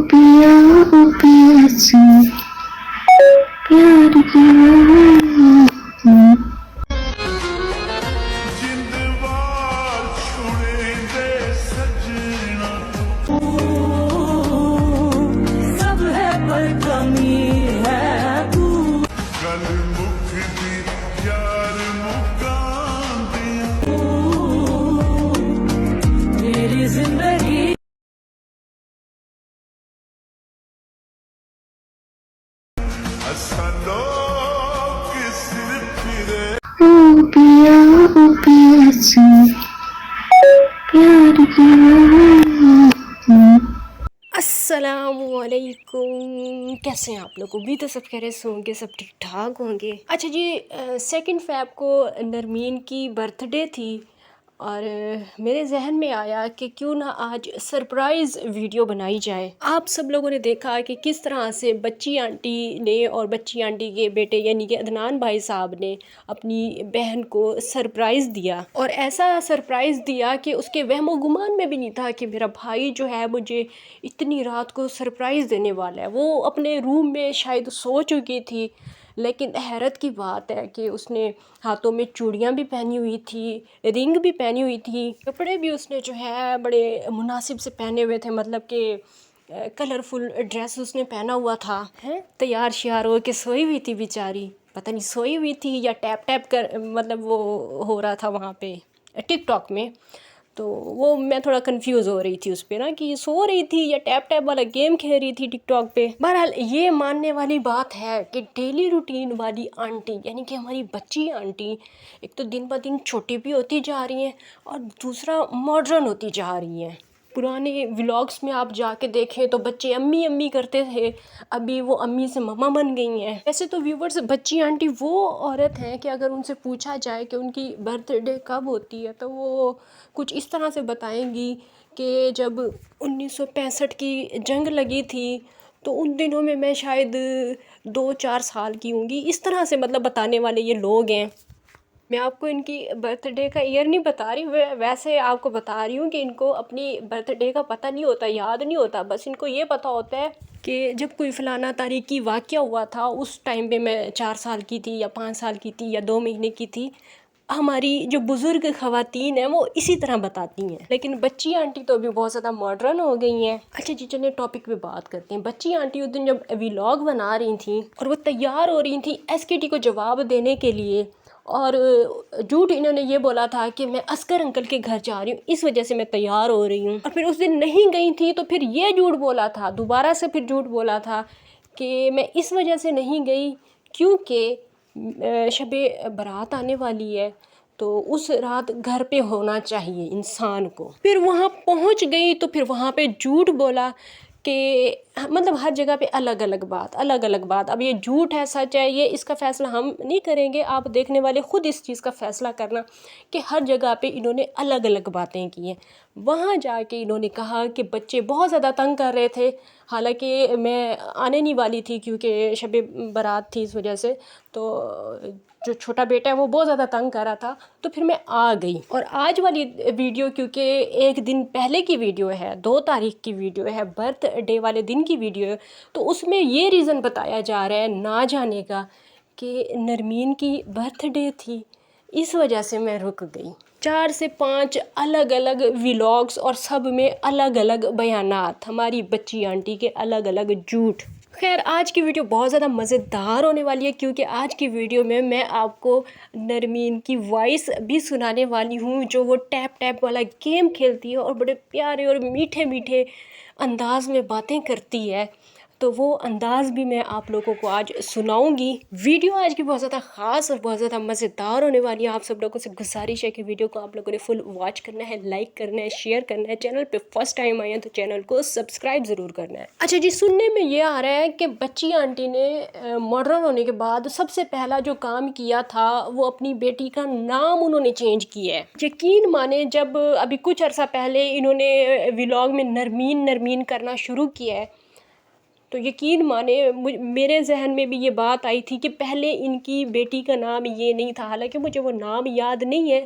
पिया ओ पिया से प्यार किया। जिंदवार छुड़े दे सजना सब है पर कमी है तू गल मुख दी यार मुकाम दिया मेरी जिंदगी असा लोग सिर फिरे ओ पिया से प्यार किया। अस्सलामुअलैकुम, कैसे हैं आप लोग? भी तो सब कह रहे होंगे, सब ठीक ठाक होंगे। अच्छा जी, 2 फ़रवरी को नरमीन की बर्थडे थी और मेरे जहन में आया कि क्यों ना आज सरप्राइज़ वीडियो बनाई जाए। आप सब लोगों ने देखा कि किस तरह से बच्ची आंटी ने और बच्ची आंटी के बेटे यानी कि अदनान भाई साहब ने अपनी बहन को सरप्राइज़ दिया, और ऐसा सरप्राइज़ दिया कि उसके वहमो गुमान में भी नहीं था कि मेरा भाई जो है मुझे इतनी रात को सरप्राइज़ देने वाला है। वो अपने रूम में शायद सो चुकी थी, लेकिन हैरत की बात है कि उसने हाथों में चूड़ियाँ भी पहनी हुई थी, रिंग भी पहनी हुई थी, कपड़े भी उसने जो है बड़े मुनासिब से पहने हुए थे, मतलब कि कलरफुल ड्रेस उसने पहना हुआ था। है तैयार श्यार हो के सोई हुई थी बेचारी, पता नहीं सोई हुई थी या टैप टैप कर मतलब वो हो रहा था वहाँ पे टिकटॉक में। तो वो मैं थोड़ा कंफ्यूज हो रही थी उस पर ना, कि ये सो रही थी या टैप टैप वाला गेम खेल रही थी टिकटॉक पे। बहरहाल ये मानने वाली बात है कि डेली रूटीन वाली आंटी यानी कि हमारी बच्ची आंटी एक तो दिन ब दिन छोटी भी होती जा रही हैं और दूसरा मॉडर्न होती जा रही हैं। पुराने व्लॉग्स में आप जाके देखें तो बच्चे अम्मी अम्मी करते थे, अभी वो अम्मी से मम्मा बन गई हैं। वैसे तो व्यूवर्स, बच्ची आंटी वो औरत हैं कि अगर उनसे पूछा जाए कि उनकी बर्थडे कब होती है तो वो कुछ इस तरह से बताएंगी कि जब 1965 की जंग लगी थी तो उन दिनों में मैं शायद 2-4 साल की होंगी, इस तरह से मतलब बताने वाले ये लोग हैं। मैं आपको इनकी बर्थडे का ईयर नहीं बता रही, वैसे आपको बता रही हूँ कि इनको अपनी बर्थडे का पता नहीं होता, याद नहीं होता। बस इनको ये पता होता है कि जब कोई फ़लाना तारीख की वाक़या हुआ था उस टाइम पे मैं 4 साल की थी या 5 साल की थी या 2 महीने की थी। हमारी जो बुज़ुर्ग ख़वातीन हैं वो इसी तरह बताती हैं, लेकिन बच्ची आंटी तो अभी बहुत ज़्यादा मॉडर्न हो गई हैं। अच्छा जी, चलिए टॉपिक पे बात करते हैं। बच्ची आंटी उस दिन जब व्लॉग बना रही थी और वो तैयार हो रही थी एसकेटी को जवाब देने के लिए, और झूठ इन्होंने ये बोला था कि मैं असगर अंकल के घर जा रही हूँ, इस वजह से मैं तैयार हो रही हूँ। और फिर उस दिन नहीं गई थी तो फिर ये झूठ बोला था, दोबारा से फिर झूठ बोला था कि मैं इस वजह से नहीं गई क्योंकि शबे बारात आने वाली है, तो उस रात घर पे होना चाहिए इंसान को। फिर वहाँ पहुँच गई तो फिर वहाँ पे झूठ बोला कि मतलब हर जगह पे अलग अलग बात, अलग अलग बात। अब ये झूठ है सच है, ये इसका फ़ैसला हम नहीं करेंगे, आप देखने वाले ख़ुद इस चीज़ का फ़ैसला करना कि हर जगह पे इन्होंने अलग अलग बातें की हैं। वहाँ जाके इन्होंने कहा कि बच्चे बहुत ज़्यादा तंग कर रहे थे, हालांकि मैं आने नहीं वाली थी क्योंकि शब बारात थी इस वजह से, तो जो छोटा बेटा है वो बहुत ज़्यादा तंग कर रहा था, तो फिर मैं आ गई। और आज वाली वीडियो क्योंकि एक दिन पहले की वीडियो है, 2 तारीख की वीडियो है, बर्थडे वाले दिन की वीडियो है, तो उसमें ये रीज़न बताया जा रहा है ना जाने का कि नरमीन की बर्थडे थी, इस वजह से मैं रुक गई। 4 से 5 अलग अलग व्लॉग्स और सब में अलग अलग बयानात, हमारी बच्ची आंटी के अलग अलग झूठ। खैर, आज की वीडियो बहुत ज़्यादा मज़ेदार होने वाली है क्योंकि आज की वीडियो में मैं आपको नरमीन की वॉइस भी सुनाने वाली हूँ, जो वो टैप टैप वाला गेम खेलती है और बड़े प्यारे और मीठे मीठे अंदाज में बातें करती है, तो वो अंदाज़ भी मैं आप लोगों को आज सुनाऊंगी। वीडियो आज की बहुत ज़्यादा ख़ास और बहुत ज़्यादा मज़ेदार होने वाली है। आप सब लोगों से गुजारिश है कि वीडियो को आप लोगों ने फुल वॉच करना है, लाइक करना है, शेयर करना है। चैनल पे फर्स्ट टाइम आए हैं तो चैनल को सब्सक्राइब ज़रूर करना है। अच्छा जी, सुनने में ये आ रहा है कि बच्ची आंटी ने मॉडर्न होने के बाद सबसे पहला जो काम किया था वो अपनी बेटी का नाम उन्होंने चेंज किया है। यकीन माने, जब अभी कुछ अर्सा पहले इन्होंने व्लॉग में नरमीन नरमीन करना शुरू किया है तो यकीन माने मेरे जहन में भी ये बात आई थी कि पहले इनकी बेटी का नाम ये नहीं था। हालांकि मुझे वो नाम याद नहीं है,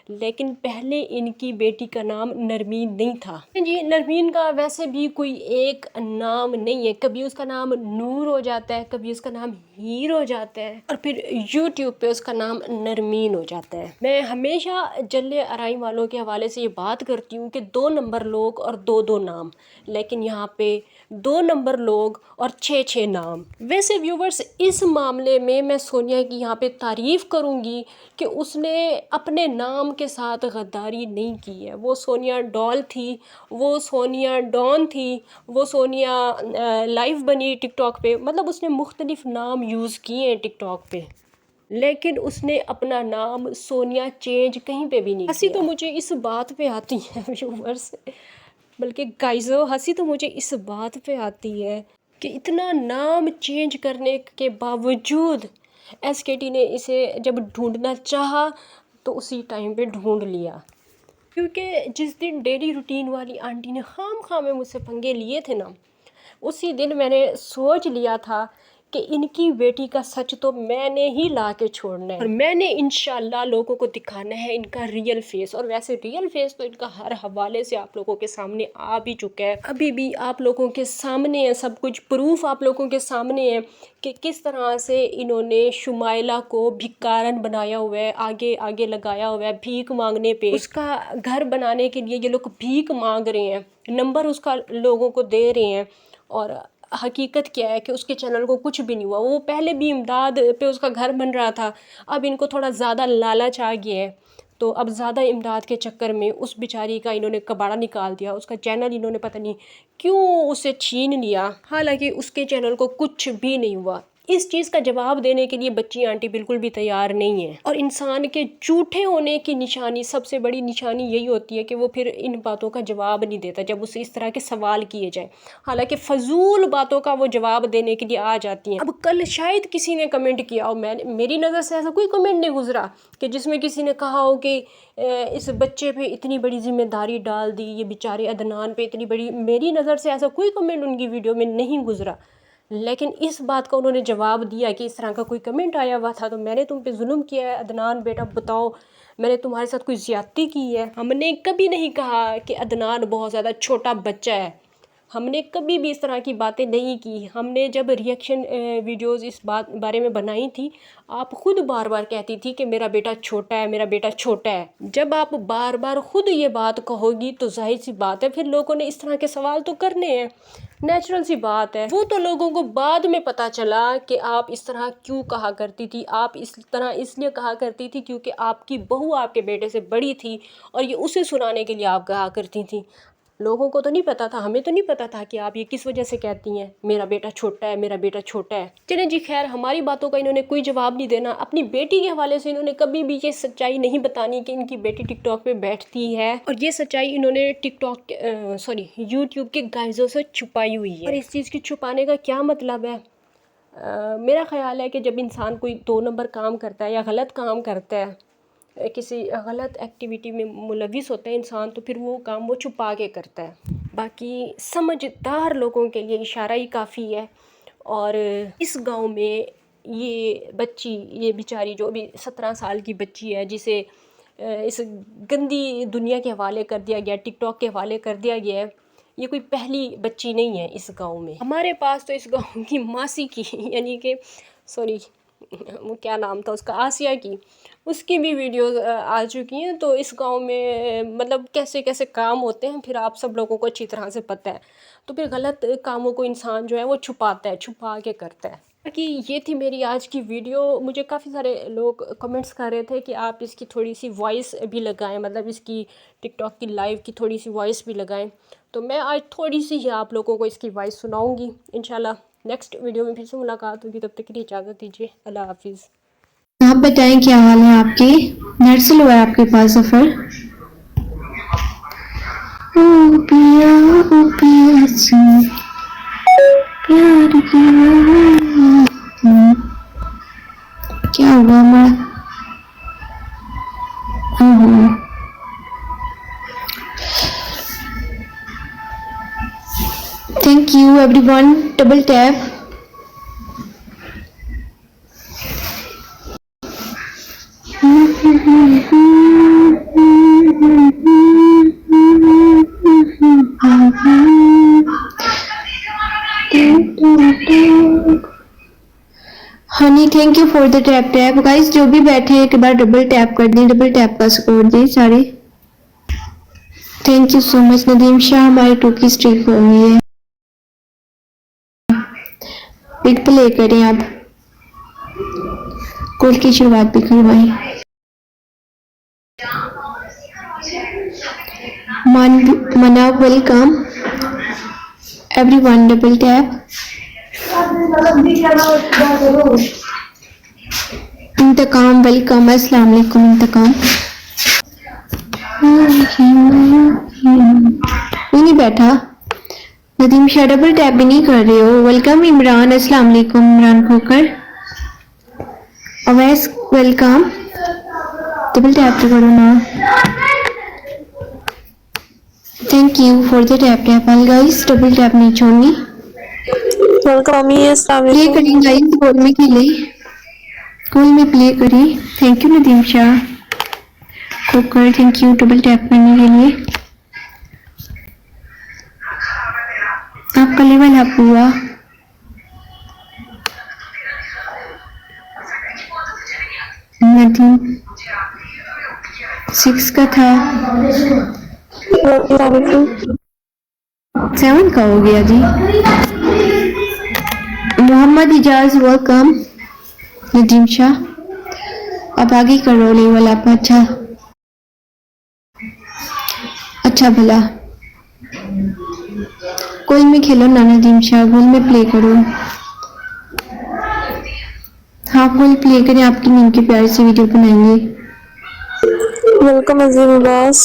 लेकिन पहले इनकी बेटी का नाम नरमीन नहीं था जी। नरमीन का वैसे भी कोई एक नाम नहीं है, कभी उसका नाम नूर हो जाता है, कभी उसका नाम हीर हो जाता है और फिर यूट्यूब पे उसका नाम नरमीन हो जाता है। मैं हमेशा जल्ले अराई वालों के हवाले से ये बात करती हूँ कि 2 नंबर लोग और 2-2 नाम, लेकिन यहाँ पे 2 नंबर लोग और 6-6 नाम। वैसे व्यूवर्स, इस मामले में मैं सोनिया की यहाँ पे तारीफ़ करूँगी कि उसने अपने नाम के साथ गद्दारी नहीं की है। वो सोनिया डॉल थी, वो सोनिया डॉन थी, वो सोनिया लाइव बनी टिकटॉक पे, मतलब उसने मुख्तलिफ नाम यूज़ किए हैं टिकटॉक पे, लेकिन उसने अपना नाम सोनिया चेंज कहीं पे भी नहीं किया। हंसी तो मुझे इस बात पे आती है व्यूवर्स, बल्कि गाइज़ो हंसी तो मुझे इस बात पे आती है कि इतना नाम चेंज करने के बावजूद SKT ने इसे जब ढूंढना चाहा तो उसी टाइम पे ढूंढ लिया। क्योंकि जिस दिन डेली रूटीन वाली आंटी ने खाम में मुझसे पंगे लिए थे ना, उसी दिन मैंने सोच लिया था कि इनकी बेटी का सच तो मैंने ही ला के छोड़ना है और मैंने इंशाल्लाह लोगों को दिखाना है इनका रियल फेस। और वैसे रियल फेस तो इनका हर हवाले से आप लोगों के सामने आ भी चुका है, अभी भी आप लोगों के सामने है, सब कुछ प्रूफ आप लोगों के सामने है कि किस तरह से इन्होंने शुमाइला को भिकारन बनाया हुआ है, आगे आगे लगाया हुआ है भीख मांगने पे। उसका घर बनाने के लिए ये लोग भीख मांग रहे हैं, नंबर उसका लोगों को दे रहे हैं, और हकीकत क्या है कि उसके चैनल को कुछ भी नहीं हुआ। वो पहले भी इमदाद पे उसका घर बन रहा था, अब इनको थोड़ा ज़्यादा लालच आ गया है, तो अब ज़्यादा इमदाद के चक्कर में उस बेचारी का इन्होंने कबाड़ा निकाल दिया। उसका चैनल इन्होंने पता नहीं क्यों उसे छीन लिया, हालांकि उसके चैनल को कुछ भी नहीं हुआ। इस चीज़ का जवाब देने के लिए बच्ची आंटी बिल्कुल भी तैयार नहीं है। और इंसान के झूठे होने की निशानी, सबसे बड़ी निशानी यही होती है कि वो फिर इन बातों का जवाब नहीं देता जब उससे इस तरह के सवाल किए जाए, हालांकि फजूल बातों का वो जवाब देने के लिए आ जाती हैं। अब कल शायद किसी ने कमेंट किया हो, मेरी नज़र से ऐसा कोई कमेंट नहीं गुजरा कि जिसमें किसी ने कहा हो कि इस बच्चे पे इतनी बड़ी जिम्मेदारी डाल दी, ये बेचारे अदनान पे इतनी बड़ी, मेरी नज़र से ऐसा कोई कमेंट उनकी वीडियो में नहीं गुजरा। लेकिन इस बात का उन्होंने जवाब दिया कि इस तरह का कोई कमेंट आया हुआ था तो मैंने तुम पे जुल्म किया है। अदनान बेटा बताओ, मैंने तुम्हारे साथ कोई ज़्यादती की है? हमने कभी नहीं कहा कि अदनान बहुत ज़्यादा छोटा बच्चा है, हमने कभी भी इस तरह की बातें नहीं की। हमने जब रिएक्शन वीडियोस इस बारे में बनाई थी, आप ख़ुद बार बार कहती थी कि मेरा बेटा छोटा है, मेरा बेटा छोटा है। जब आप बार बार ख़ुद ये बात कहोगी तो जाहिर सी बात है फिर लोगों ने इस तरह के सवाल तो करने हैं, नेचुरल सी बात है। वो तो लोगों को बाद में पता चला कि आप इस तरह क्यों कहा करती थी। आप इस तरह इसलिए कहा करती थी क्योंकि आपकी बहू आपके बेटे से बड़ी थी और ये उसे सुनाने के लिए आप कहा करती थी। लोगों को तो नहीं पता था, हमें तो नहीं पता था कि आप ये किस वजह से कहती हैं मेरा बेटा छोटा है, मेरा बेटा छोटा है। चलें जी, खैर हमारी बातों का इन्होंने कोई जवाब नहीं देना। अपनी बेटी के हवाले से इन्होंने कभी भी ये सच्चाई नहीं बतानी कि इनकी बेटी टिकटॉक पे बैठती है, और ये सच्चाई इन्होंने यूट्यूब के गाइजों से छुपाई हुई है। और इस चीज़ की छुपाने का क्या मतलब है? मेरा ख्याल है कि जब इंसान कोई 2 नंबर काम करता है या गलत काम करता है, किसी गलत एक्टिविटी में मुलविस होता है इंसान, तो फिर वो काम वो छुपा के करता है। बाकी समझदार लोगों के लिए इशारा ही काफ़ी है। और इस गांव में ये बच्ची, ये बेचारी जो अभी 17 साल की बच्ची है, जिसे इस गंदी दुनिया के हवाले कर दिया गया, टिकटॉक के हवाले कर दिया गया है, ये कोई पहली बच्ची नहीं है इस गांव में। हमारे पास तो इस गांव की मासी की यानी कि वो क्या नाम था उसका, आसिया की, उसकी भी वीडियोस आ चुकी हैं। तो इस गांव में मतलब कैसे कैसे काम होते हैं फिर आप सब लोगों को अच्छी तरह से पता है। तो फिर गलत कामों को इंसान जो है वो छुपाता है, छुपा के करता है। कि ये थी मेरी आज की वीडियो। मुझे काफ़ी सारे लोग कमेंट्स कर रहे थे कि आप इसकी थोड़ी सी वॉइस भी लगाएं, मतलब इसकी टिकटॉक की लाइव की थोड़ी सी वॉइस भी लगाएं। तो मैं आज थोड़ी सी ही आप लोगों को इसकी वॉइस सुनाऊंगी। इंशाल्लाह नेक्स्ट वीडियो में फिर से मुलाकात होगी, तब तक के लिए इजाज़त दीजिए। अल्लाह हाफिज़। आप बताएं क्या हाल है आपके? नर्सल हुआ है आपके पास सफर? ओ पिया से प्यार किया, क्या हुआ? मैं thank you everyone, double tap. Honey thank you for the tap tap. Guys जो भी बैठे हैं एक बार डबल टैप कर दें, डबल टैप का स्कोर दें सारे। Thank you so much Nadeem Shah, हमारी 2 की स्ट्रीक हो गई है। बिग प्ले करें आप, कॉल की शुरुआत भी करवाएं। मना वेलकम एवरीवन, डबल टैप। इंतकाम वेलकम, अस्सलाम वालेकुम इंतकाम। ये नहीं बैठा नदीम शाह, डबल टैप भी नहीं कर रहे हो। वेलकम इमरान, अस्सलाम वालेकुम इमरान खोकर। अवैस वेलकम, डबल टैप तो करो ना। Thank you for the tap tap all guys, double tap नहीं छोड़नी। वेलकम अस्सलाम प्ले वालेकुम। करें गाइस, गोल में खेले, गोल में प्ले करें। Thank you Nadeem Shah Khokhar, thank you double tap करने के लिए। आपका लेवल अप हुआ। नदीम 6 का था, 7 का हो गया जी। मोहम्मद इजाज वेलकम। नदीम शाह अब आगे करो लेवल आप, अच्छा भला गोल में खेलो ना नदीम शाह, गोल में प्ले करो। हाँ गोल प्ले करें, आपकी नींद की प्यार से वीडियो बनाएंगे। वेलकम अजीम अब्बास।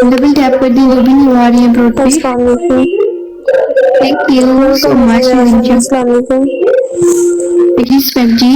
डबल टैप कर दी, वो भी नहीं आ रही है ब्रोड पे। अस्सलाम वालेकुम। Thank you so much Nadeem Shah, अस्सलाम वालेकुम। रिस्पेक्ट जी।